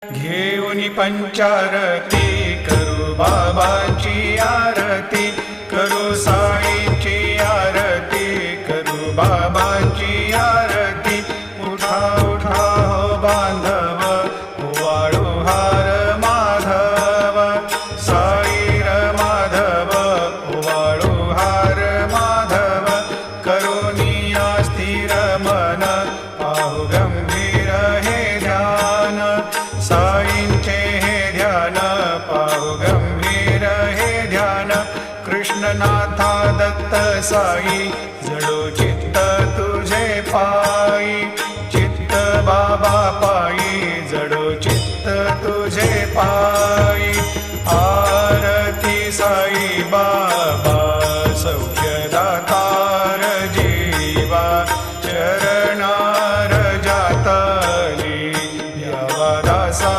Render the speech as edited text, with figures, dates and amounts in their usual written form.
घेऊनी पंचारती करू बाबांची आरती, करू साईंची आरती, करू बाबांची आरती। उठा उठा हो बांधव, ओवाळू हार माधव, साई र माधव, ओवाळू हार माधव। करुणी स्थिर मन, पाहू गंभीर हे ध्यान, साईंचे हे ध्यान, पाहू गंभीर हे ध्यान। कृष्णनाथा दत्त साई, जडो चित्त तुझे पायी, चित्त बाबा पायी, जडो चित्त तुझे पायी।